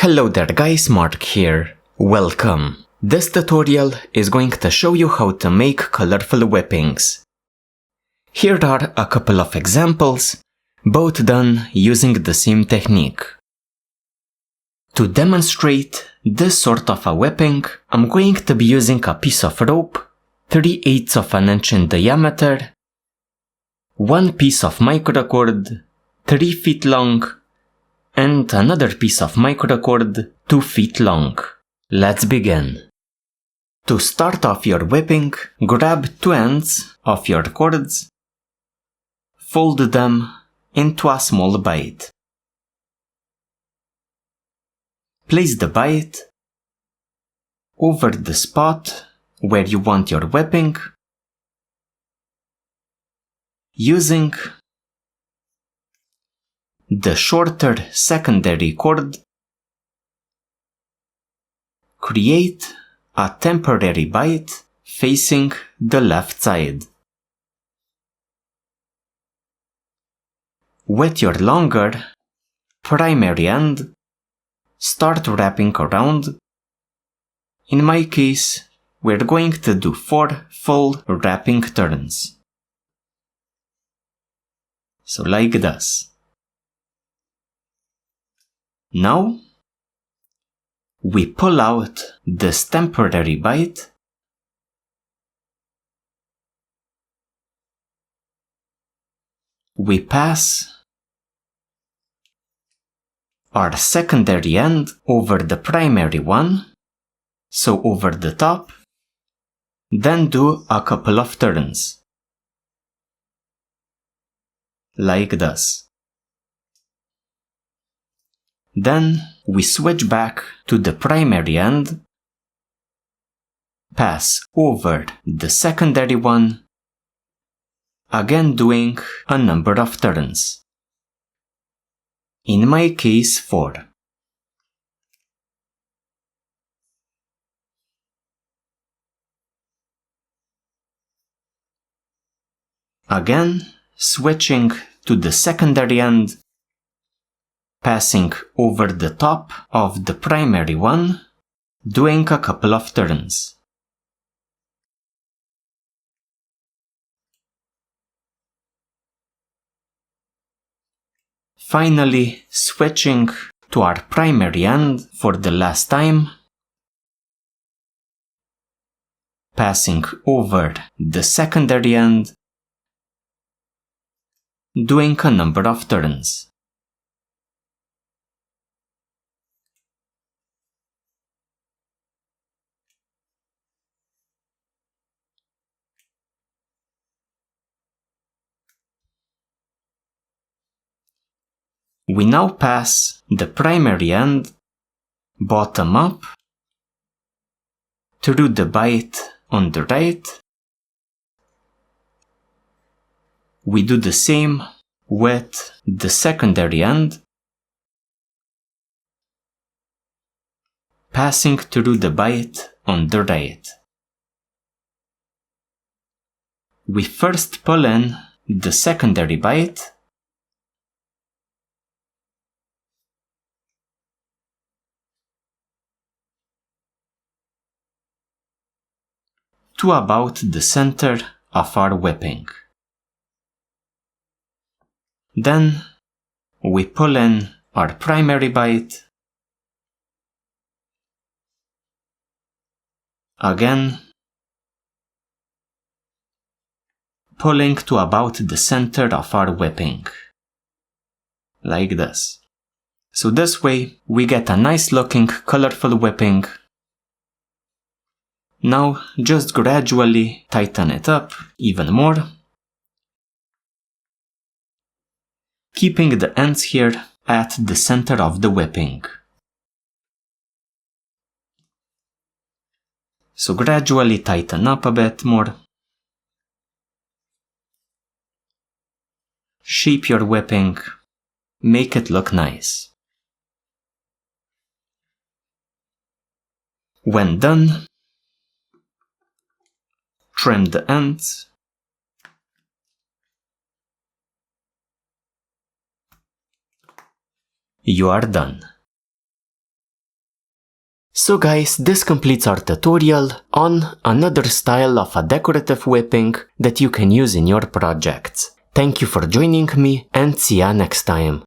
Hello there guys, Mark here. Welcome. This tutorial is going to show you how to make colorful whippings. Here are a couple of examples, both done using the same technique. To demonstrate this sort of a whipping, I'm going to be using a piece of rope, 3/8 of an inch in diameter, one piece of microcord, 3 feet long, and another piece of microcord 2 feet long. Let's begin. To start off your whipping, grab 2 ends of your cords, fold them into a small bite. Place the bite over the spot where you want your whipping, using the shorter secondary cord. Create a temporary bite facing the left side. With your longer primary end, start wrapping around. In my case, we're going to do 4 full wrapping turns. So like this. Now, we pull out this temporary bite, we pass our secondary end over the primary one, so over the top, then do a couple of turns. Like this. Then we switch back to the primary end, pass over the secondary one, again doing a number of turns. In my case 4. Again, switching to the secondary end, passing over the top of the primary one, doing a couple of turns. Finally, switching to our primary end for the last time, passing over the secondary end, doing a number of turns. We now pass the primary end bottom up through the bite on the right. We do the same with the secondary end, passing through the bite on the right. We first pull in the secondary bite, to about the center of our whipping. Then we pull in our primary bite, again pulling to about the center of our whipping, like this. So this way we get a nice looking colorful whipping. Now just gradually tighten it up even more, keeping the ends here at the center of the whipping. So gradually tighten up a bit more. Shape your whipping, make it look nice. When done, trim the ends. You are done. So guys, this completes our tutorial on another style of a decorative whipping that you can use in your projects. Thank you for joining me and see ya next time.